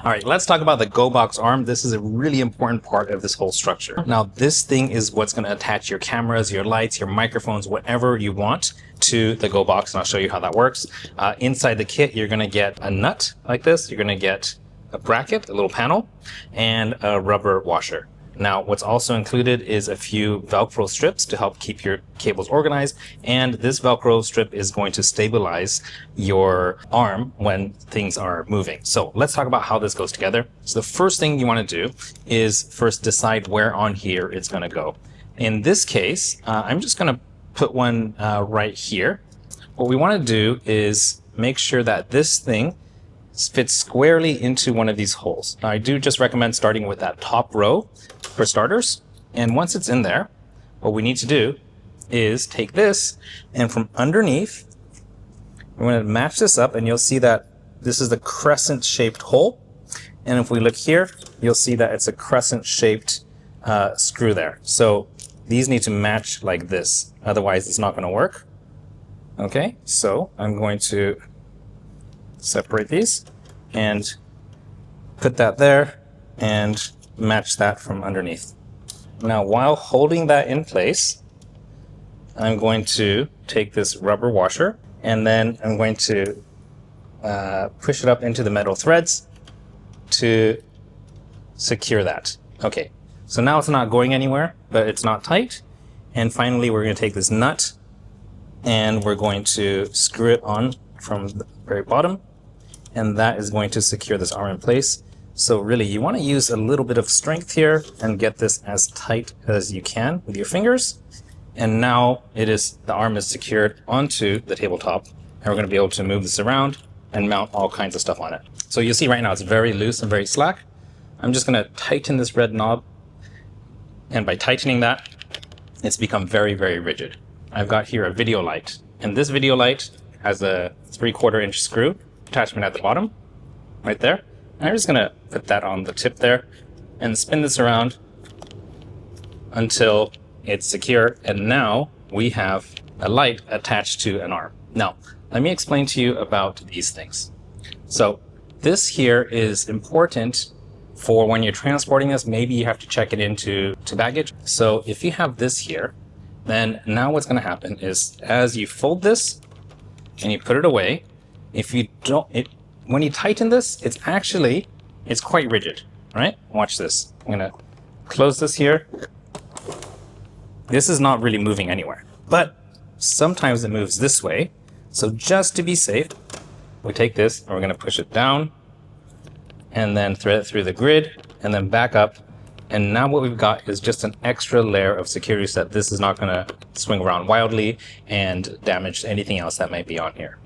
All right, let's talk about the GoBox arm. This is a really important part of this whole structure. Now, this thing is what's going to attach your cameras, your lights, your microphones, whatever you want to the GoBox, and I'll show you how that works. Inside the kit, you're going to get a nut like this. You're going to get a bracket, a little panel, and a rubber washer. Now, what's also included is a few Velcro strips to help keep your cables organized. And this Velcro strip is going to stabilize your arm when things are moving. So let's talk about how this goes together. So the first thing you want to do is first decide where on here it's going to go. In this case, I'm just going to put one right here. What we want to do is make sure that this thing fits squarely into one of these holes. Now, I do just recommend starting with that top row for starters. And once it's in there, what we need to do is take this, and from underneath, we're going to match this up, and you'll see that this is the crescent shaped hole. And if we look here, you'll see that it's a crescent shaped screw there. So these need to match like this. Otherwise, it's not going to work. Okay, so I'm going to separate these and put that there and match that from underneath. Now, while holding that in place, I'm going to take this rubber washer and then I'm going to push it up into the metal threads to secure that. Okay, so now it's not going anywhere, but it's not tight. And finally, we're going to take this nut and we're going to screw it on from the very bottom. And that is going to secure this arm in place. So really, you want to use a little bit of strength here and get this as tight as you can with your fingers. And now the arm is secured onto the tabletop, and we're going to be able to move this around and mount all kinds of stuff on it. So you'll see right now it's very loose and very slack. I'm just going to tighten this red knob, and by tightening that, it's become very, very rigid. I've got here a video light, and this video light has a 3/4 inch screw attachment at the bottom, right there. And I'm just going to put that on the tip there and spin this around until it's secure. And now we have a light attached to an arm. Now, let me explain to you about these things. So this here is important for when you're transporting this. Maybe you have to check it into baggage. So if you have this here, then now what's going to happen is as you fold this and you put it away, if you don't, when you tighten this, it's quite rigid, right? Watch this. I'm going to close this here. This is not really moving anywhere, but sometimes it moves this way. So just to be safe, we take this and we're going to push it down and then thread it through the grid and then back up. And now what we've got is just an extra layer of security so that this is not going to swing around wildly and damage anything else that might be on here.